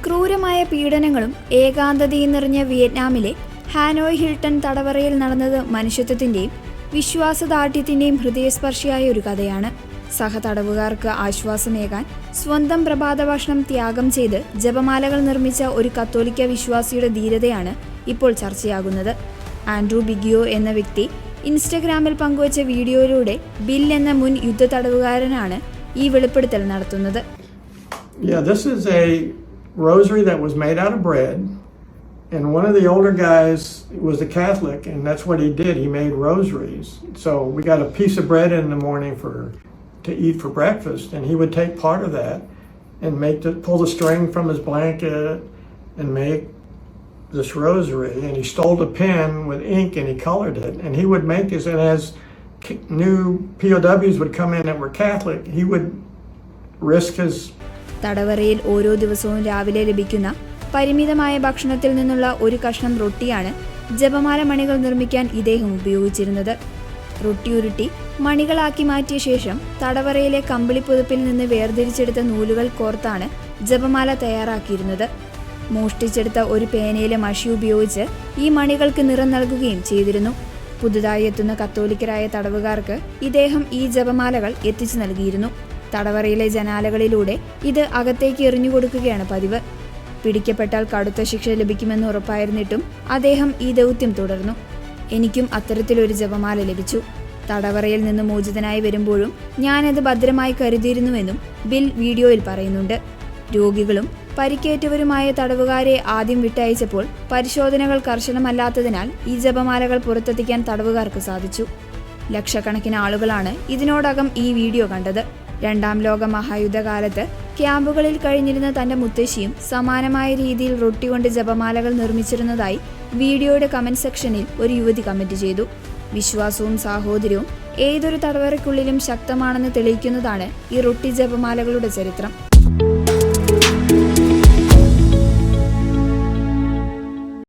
ക്രൂരമായ പീഡനങ്ങളും ഏകാന്തതയും നിറഞ്ഞ വിയറ്റ്നാമിലെ ഹാനോയ് ഹിൽട്ടൺ തടവറയിൽ നടന്നത് മനുഷ്യത്വത്തിൻ്റെയും വിശ്വാസദാർഢ്യത്തിൻ്റെയും ഹൃദയസ്പർശിയായ ഒരു കഥയാണ്. സഹതടവുകാർക്ക് ആശ്വാസമേകാൻ സ്വന്തം പ്രഭാതഭക്ഷണം ത്യാഗം ചെയ്ത് ജപമാലകൾ നിർമ്മിച്ച ഒരു കത്തോലിക്ക വിശ്വാസിയുടെ ധീരതയാണ് ഇപ്പോൾ ചർച്ചയാകുന്നത്. ആൻഡ്രൂ ബിഗിയോ എന്ന വ്യക്തി ഇൻസ്റ്റഗ്രാമിൽ പങ്കുവച്ച വീഡിയോയിലൂടെ ബിൽ എന്ന മുൻ യുദ്ധ തടവുകാരനാണ് ഈ വെളിപ്പെടുത്തൽ നടത്തുന്നത്. This is a rosary that was made out of bread, and one of the older guys was a Catholic, and that's what he did. He made rosaries. So we got a piece of bread in the morning to eat for breakfast, and he would take part of that and pull the string from his blanket and make this rosary. And he stole a pen with ink and he colored it, and he would make this. And as new POWs would come in that were Catholic, he would risk his. തടവറയിൽ ഓരോ ദിവസവും രാവിലെ ലഭിക്കുന്ന പരിമിതമായ ഭക്ഷണത്തിൽ നിന്നുള്ള ഒരു കഷ്ണം റൊട്ടിയാണ് ജപമാല മണികൾ നിർമ്മിക്കാൻ ഇദ്ദേഹം ഉപയോഗിച്ചിരുന്നത്. റൊട്ടി ഉരുട്ടി മണികളാക്കി മാറ്റിയ ശേഷം തടവറയിലെ കമ്പിളിപ്പുതപ്പിൽ നിന്ന് വേർതിരിച്ചെടുത്ത നൂലുകൾ കോർത്താണ് ജപമാല തയ്യാറാക്കിയിരുന്നത്. മോഷ്ടിച്ചെടുത്ത ഒരു പേനയിലെ മഷി ഉപയോഗിച്ച് ഈ മണികൾക്ക് നിറം നൽകുകയും ചെയ്തിരുന്നു. പുതുതായി എത്തുന്ന കത്തോലിക്കരായ തടവുകാർക്ക് ഇദ്ദേഹം ഈ ജപമാലകൾ എത്തിച്ചു നൽകിയിരുന്നു. തടവറയിലെ ജനാലകളിലൂടെ ഇത് അകത്തേക്ക് എറിഞ്ഞുകൊടുക്കുകയാണ് പതിവ്. പിടിക്കപ്പെട്ടാൽ കടുത്ത ശിക്ഷ ലഭിക്കുമെന്ന് ഉറപ്പായിരുന്നിട്ടും അദ്ദേഹം ഈ ദൗത്യം തുടർന്നു. എനിക്കും അത്തരത്തിലൊരു ജപമാല ലഭിച്ചു. തടവറയിൽ നിന്ന് മോചിതനായി വരുമ്പോഴും ഞാനത് ഭദ്രമായി കരുതിയിരുന്നുവെന്നും ബിൽ വീഡിയോയിൽ പറയുന്നുണ്ട്. രോഗികളും പരിക്കേറ്റവരുമായ തടവുകാരെ ആദ്യം വിട്ടയച്ചപ്പോൾ പരിശോധനകൾ കർശനമല്ലാത്തതിനാൽ ഈ ജപമാലകൾ പുറത്തെത്തിക്കാൻ തടവുകാർക്ക് സാധിച്ചു. ലക്ഷക്കണക്കിന് ആളുകളാണ് ഇതിനോടകം ഈ വീഡിയോ കണ്ടത്. രണ്ടാം ലോക മഹായുദ്ധകാലത്ത് ക്യാമ്പുകളിൽ കഴിഞ്ഞിരുന്ന തന്റെ മുത്തശ്ശിയും സമാനമായ രീതിയിൽ റൊട്ടി കൊണ്ട് ജപമാലകൾ നിർമ്മിച്ചിരുന്നതായി വീഡിയോയുടെ കമന്റ് സെക്ഷനിൽ ഒരു യുവതി കമന്റ് ചെയ്തു. വിശ്വാസവും സാഹോദര്യവും ഏതൊരു തടവറയ്ക്കുള്ളിലും ശക്തമാണെന്ന് തെളിയിക്കുന്നതാണ് ഈ റൊട്ടി ജപമാലകളുടെ ചരിത്രം.